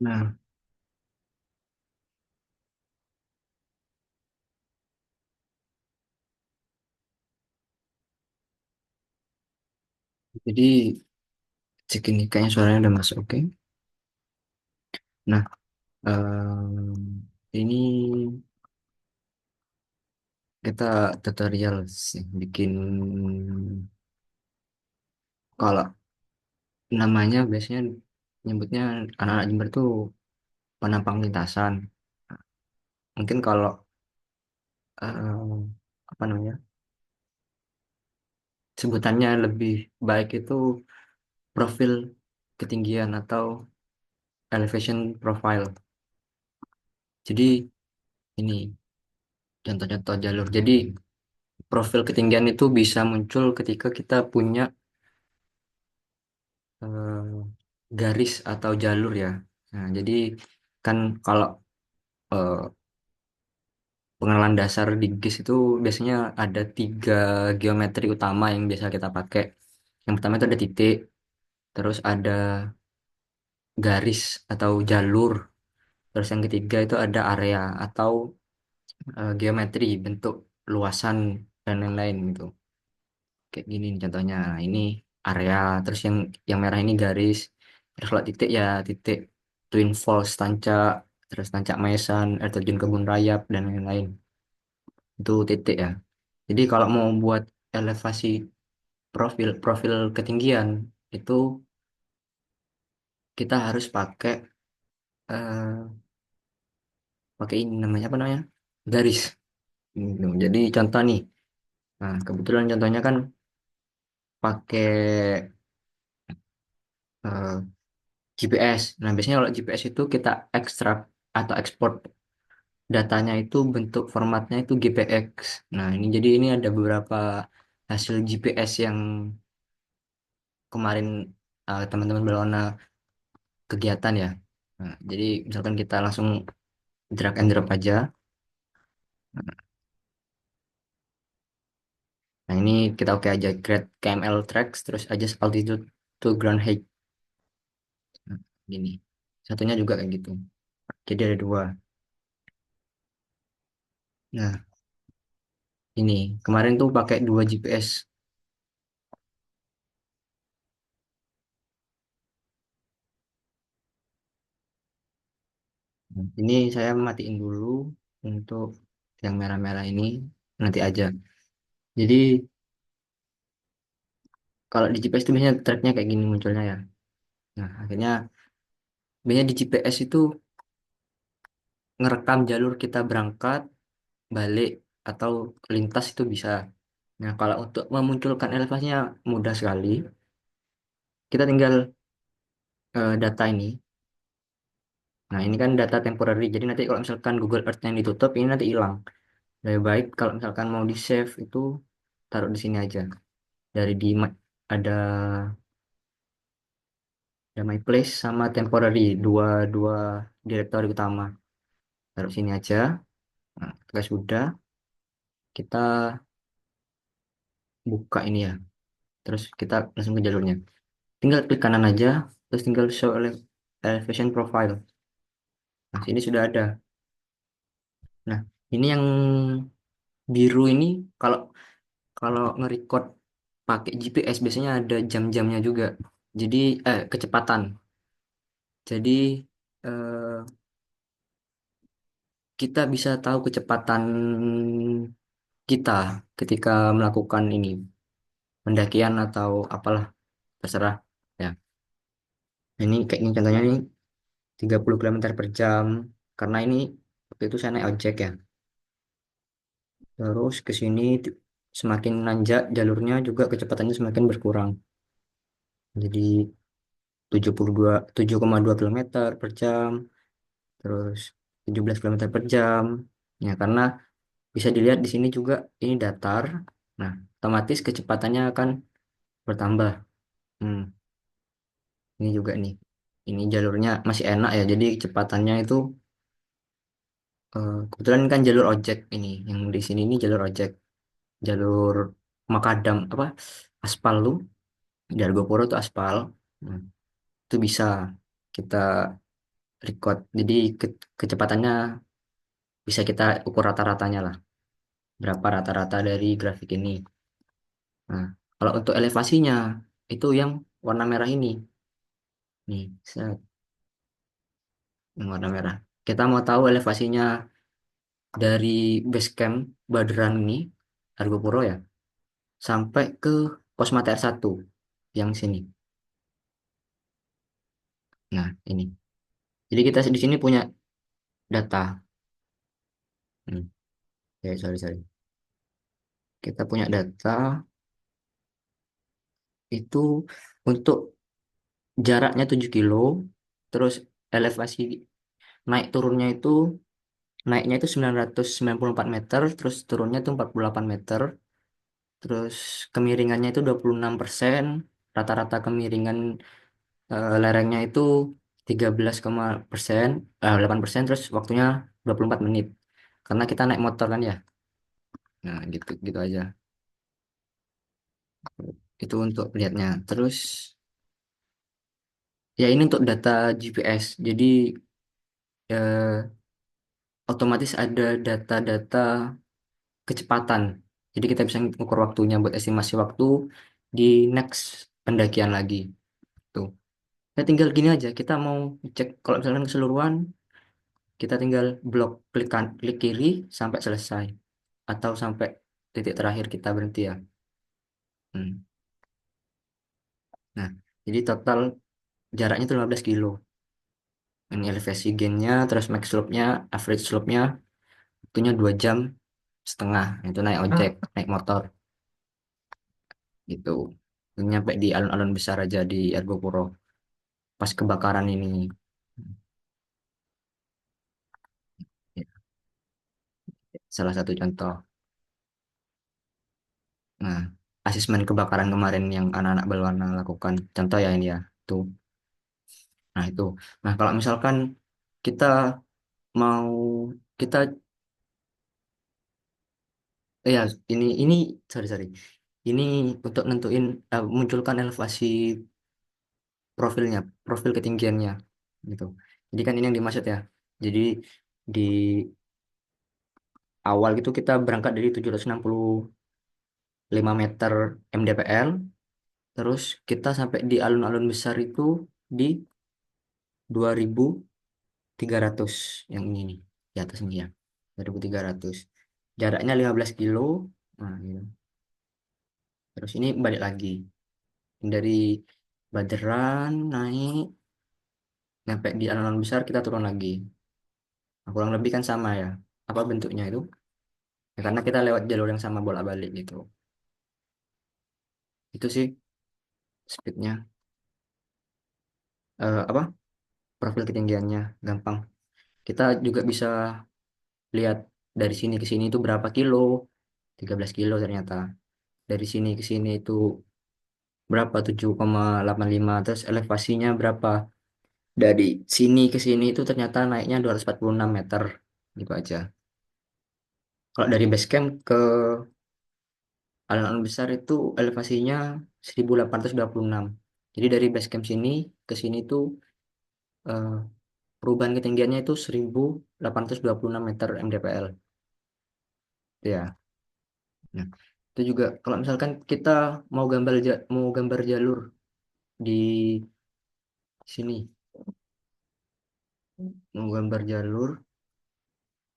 Nah, jadi cek ini kayaknya suaranya udah masuk, oke. Nah, ini kita tutorial sih bikin, kalau namanya biasanya nyebutnya anak-anak Jember tuh penampang lintasan. Mungkin kalau apa namanya, sebutannya lebih baik itu profil ketinggian atau elevation profile. Jadi ini contoh-contoh jalur. Jadi profil ketinggian itu bisa muncul ketika kita punya eh, garis atau jalur ya. Nah, jadi kan kalau eh, pengenalan dasar di GIS itu biasanya ada tiga geometri utama yang biasa kita pakai. Yang pertama itu ada titik, terus ada garis atau jalur, terus yang ketiga itu ada area atau geometri, bentuk luasan dan lain-lain gitu. Kayak gini nih contohnya. Nah, ini area, terus yang merah ini garis. Terus kalau titik ya titik Twin Falls Tancak, terus Tancak Maisan, air terjun Kebun Rayap dan lain-lain. Itu titik ya. Jadi kalau mau buat elevasi profil profil ketinggian itu kita harus eh, pakai ini namanya apa namanya? Garis. Gitu. Jadi contoh nih. Nah, kebetulan contohnya kan pakai eh, GPS. Nah, biasanya kalau GPS itu kita ekstrak atau ekspor datanya itu bentuk formatnya itu GPX. Nah, ini jadi ini ada beberapa hasil GPS yang kemarin teman-teman berwarna kegiatan ya. Nah, jadi misalkan kita langsung drag and drop aja. Nah, ini kita oke aja create KML tracks terus adjust altitude to ground height. Nah, gini. Satunya juga kayak gitu. Jadi ada dua. Nah, ini kemarin tuh pakai dua GPS. Ini saya matiin dulu untuk yang merah-merah ini nanti aja. Jadi kalau di GPS itu biasanya tracknya kayak gini munculnya ya. Nah, akhirnya biasanya di GPS itu ngerekam jalur kita berangkat, balik, atau lintas itu bisa. Nah, kalau untuk memunculkan elevasinya mudah sekali. Kita tinggal data ini. Nah, ini kan data temporary. Jadi nanti kalau misalkan Google Earth yang ditutup, ini nanti hilang. Lebih baik kalau misalkan mau di save itu taruh di sini aja. Dari ada my place sama temporary, dua dua direktori utama. Taruh sini aja. Nah, ketika sudah kita buka ini ya. Terus kita langsung ke jalurnya. Tinggal klik kanan aja, terus tinggal show elevation profile. Nah, sini sudah ada. Nah, ini yang biru ini kalau kalau nge-record pakai GPS biasanya ada jam-jamnya juga. Jadi kecepatan. Jadi eh, kita bisa tahu kecepatan kita ketika melakukan ini pendakian atau apalah terserah ya. Ini kayak ini contohnya nih 30 kilometer per jam karena ini waktu itu saya naik ojek ya. Terus ke sini semakin nanjak jalurnya juga kecepatannya semakin berkurang. Jadi 7,2 kilometer per jam, terus 17 kilometer per jam. Ya, karena bisa dilihat di sini juga ini datar. Nah, otomatis kecepatannya akan bertambah. Hmm, ini juga nih. Ini jalurnya masih enak ya. Jadi kecepatannya itu kebetulan kan jalur ojek ini. Yang di sini ini jalur ojek, jalur makadam apa aspal lu. Di Argopuro itu aspal. Hmm, itu bisa kita record. Jadi kecepatannya bisa kita ukur rata-ratanya lah. Berapa rata-rata dari grafik ini. Nah, kalau untuk elevasinya itu yang warna merah ini. Nih, set, yang warna merah. Kita mau tahu elevasinya dari base camp Baderan ini, Argopuro ya, sampai ke Kosma TR1 yang sini. Nah, ini. Jadi kita di sini punya data. Hmm, ya, sorry, sorry. Kita punya data itu untuk jaraknya 7 kilo, terus elevasi naik turunnya itu naiknya itu 994 meter, terus turunnya itu 48 meter, terus kemiringannya itu 26%, rata-rata kemiringan lerengnya itu 13,persen, 8%, terus waktunya 24 menit. Karena kita naik motor kan ya. Nah, gitu gitu aja. Itu untuk lihatnya. Terus ya ini untuk data GPS. Jadi eh, otomatis ada data-data kecepatan. Jadi kita bisa mengukur waktunya buat estimasi waktu di next pendakian lagi. Tuh. Nah, tinggal gini aja. Kita mau cek kalau misalkan keseluruhan, kita tinggal blok klik kiri sampai selesai atau sampai titik terakhir kita berhenti ya. Hmm. Nah, jadi total jaraknya itu 15 kilo. Ini elevasi gainnya, terus max slope-nya, average slope-nya, waktunya 2 jam setengah. Itu naik ojek, naik motor gitu. Nyampe di alun-alun besar aja di Argopuro pas kebakaran ini. Ya, salah satu contoh. Nah, asesmen kebakaran kemarin yang anak-anak berwarna lakukan. Contoh ya ini ya. Tuh. Nah, itu. Nah, kalau misalkan kita mau kita ya ini sorry sorry. Ini untuk nentuin munculkan elevasi profilnya, profil ketinggiannya gitu. Jadi kan ini yang dimaksud ya. Jadi di awal gitu kita berangkat dari 765 meter mdpl, terus kita sampai di alun-alun besar itu di 2300 yang ini nih, di atas ini ya. 2300. Jaraknya 15 kilo. Nah, gitu. Terus ini balik lagi. Dari Baderan naik sampai di alun-alun besar kita turun lagi. Nah, kurang lebih kan sama ya. Apa bentuknya itu? Ya, karena kita lewat jalur yang sama bolak-balik gitu. Itu sih speednya. Apa? Profil ketinggiannya gampang. Kita juga bisa lihat dari sini ke sini itu berapa kilo. 13 kilo ternyata. Dari sini ke sini itu berapa? 7,85. Terus elevasinya berapa? Dari sini ke sini itu ternyata naiknya 246 meter. Gitu aja. Kalau dari base camp ke alun-alun besar itu elevasinya 1826. Jadi dari base camp sini ke sini tuh eh, perubahan ketinggiannya itu 1826 meter mdpl. Ya. Nah, itu juga kalau misalkan kita mau gambar jalur di sini, mau gambar jalur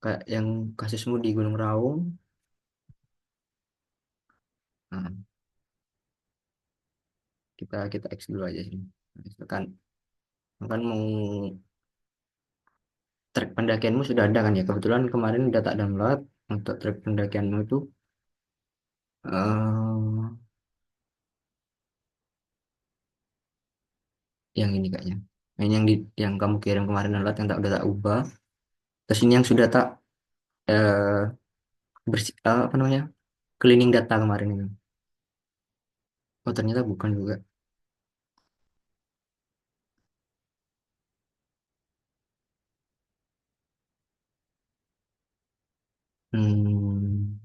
kayak yang kasusmu di Gunung Raung, nah, kita X dulu aja sini. Nah, misalkan kan mau trek pendakianmu sudah ada kan ya? Kebetulan kemarin udah tak download untuk trek pendakianmu itu eh yang ini kayaknya. Nah, ini yang kamu kirim kemarin download yang tak udah tak ubah. Terus ini yang sudah tak eh, apa namanya? Cleaning data kemarin itu. Oh ternyata bukan juga. Hmm,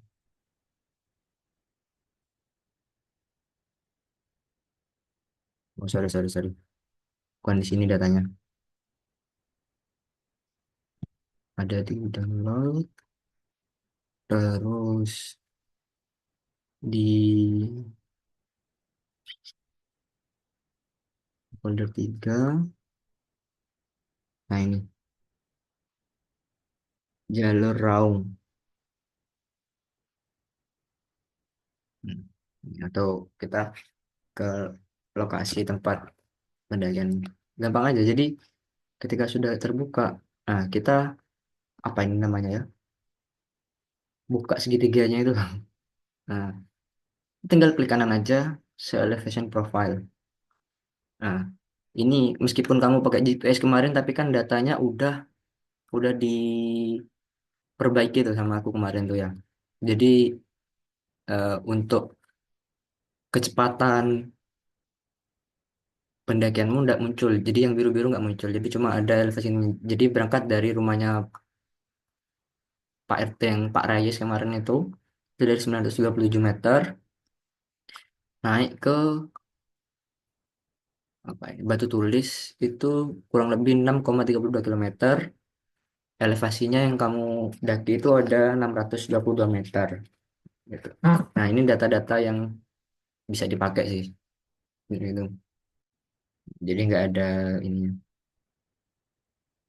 oh sorry sorry sorry. Bukan di sini datanya. ada di download, terus di folder 3. Nah ini jalur raung. Hmm. Atau kita ke lokasi tempat pendakian. Gampang aja. Jadi ketika sudah terbuka, nah kita apa ini namanya ya? Buka segitiganya itu. Nah, tinggal klik kanan aja, show elevation profile. Nah, ini meskipun kamu pakai GPS kemarin, tapi kan datanya udah diperbaiki tuh sama aku kemarin tuh ya. Jadi untuk kecepatan pendakianmu nggak muncul. Jadi yang biru-biru nggak muncul. Jadi cuma ada elevasi ini. Jadi berangkat dari rumahnya Pak RT yang Pak Rayes kemarin itu dari 937 meter naik ke apa ini, Batu Tulis itu kurang lebih 6,32 kilometer. Elevasinya yang kamu daki itu ada 622 meter gitu. Nah, ini data-data yang bisa dipakai sih gitu. Jadi nggak ada ini.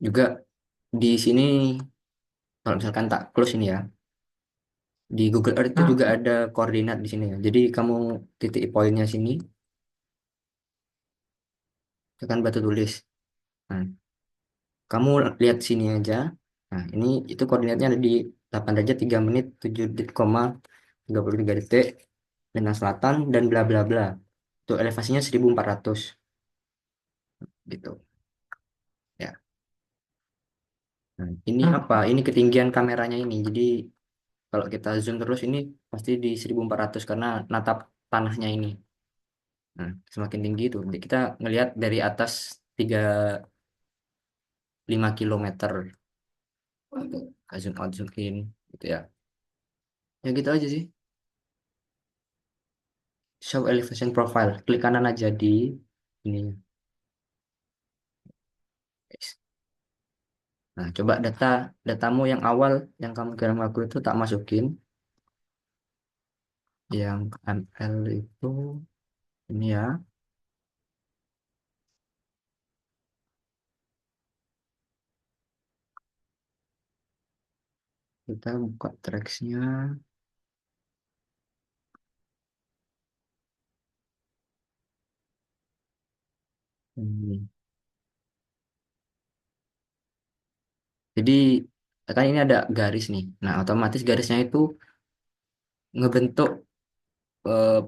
Juga di sini kalau misalkan tak close ini ya, di Google Earth itu juga ada koordinat di sini ya. Jadi kamu titik poinnya sini, tekan Batu Tulis. Nah, kamu lihat sini aja. Nah, ini itu koordinatnya ada di 8 derajat 3 menit 7 detik, 33 detik dengan selatan dan bla bla bla. Itu elevasinya 1400 gitu. Ya. Nah, ini apa? Ini ketinggian kameranya ini. Jadi kalau kita zoom terus ini pasti di 1400 karena natap tanahnya ini. Nah, semakin tinggi itu. Jadi kita ngelihat dari atas 35 kilometer. Gitu. Zoom out, zoom in gitu ya. Ya gitu aja sih. Show elevation profile. Klik kanan aja di ini. Guys. Nah, coba datamu yang awal yang kamu kirim aku itu tak masukin. Yang ML itu ini ya. Kita buka tracksnya. Ini. Jadi kan ini ada garis nih. Nah, otomatis garisnya itu ngebentuk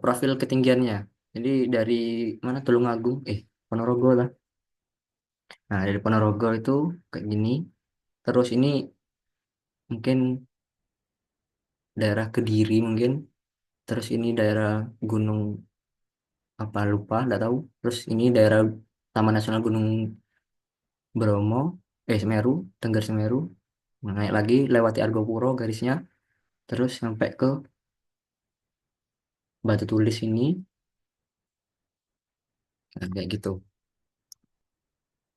profil ketinggiannya. Jadi dari mana Tulungagung, Ponorogo lah. Nah, dari Ponorogo itu kayak gini. Terus ini mungkin daerah Kediri mungkin. Terus ini daerah Gunung apa lupa, nggak tahu. Terus ini daerah Taman Nasional Gunung Bromo, Semeru, Tengger Semeru. Nah, naik lagi lewati Argopuro garisnya. Terus sampai ke Batu Tulis ini. Nah, kayak gitu.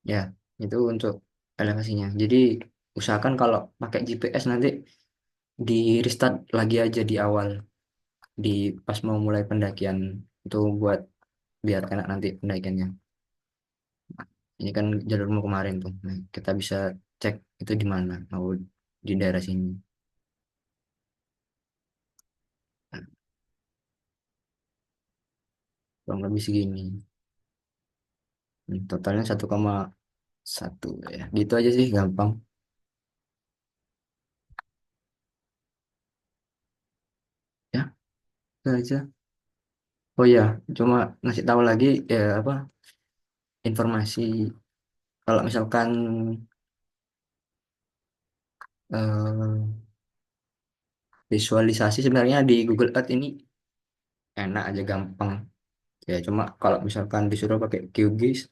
Ya, itu untuk elevasinya. Jadi usahakan kalau pakai GPS nanti di restart lagi aja di awal, di pas mau mulai pendakian itu buat biar enak nanti pendakiannya. Ini kan jalurmu kemarin tuh. Nah, kita bisa cek itu di mana. Mau di daerah sini. Nah, kurang lebih segini. Totalnya 1,1 ya. Gitu aja sih, gampang. Ya, itu aja. Oh ya, cuma ngasih tahu lagi ya apa informasi kalau misalkan eh, visualisasi sebenarnya di Google Earth ini enak aja, gampang. Ya, cuma kalau misalkan disuruh pakai QGIS,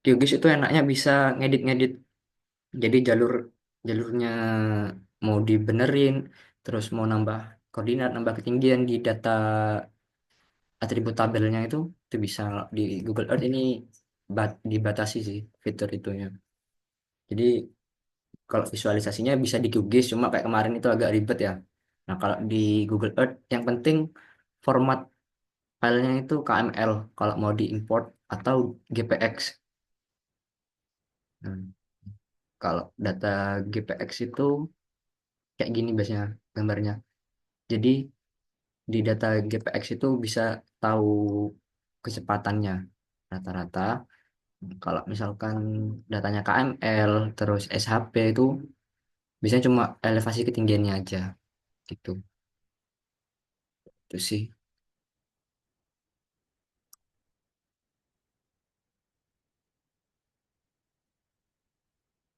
QGIS itu enaknya bisa ngedit-ngedit. Jadi jalurnya mau dibenerin, terus mau nambah koordinat, nambah ketinggian di data atribut tabelnya itu bisa di Google Earth ini dibatasi sih fitur itunya. Jadi kalau visualisasinya bisa di QGIS, cuma kayak kemarin itu agak ribet ya. Nah, kalau di Google Earth, yang penting format filenya itu KML kalau mau diimport atau GPX. Nah, kalau data GPX itu kayak gini biasanya gambarnya. Jadi di data GPX itu bisa tahu kecepatannya rata-rata. Kalau misalkan datanya KML terus SHP itu biasanya cuma elevasi ketinggiannya aja gitu. Itu sih.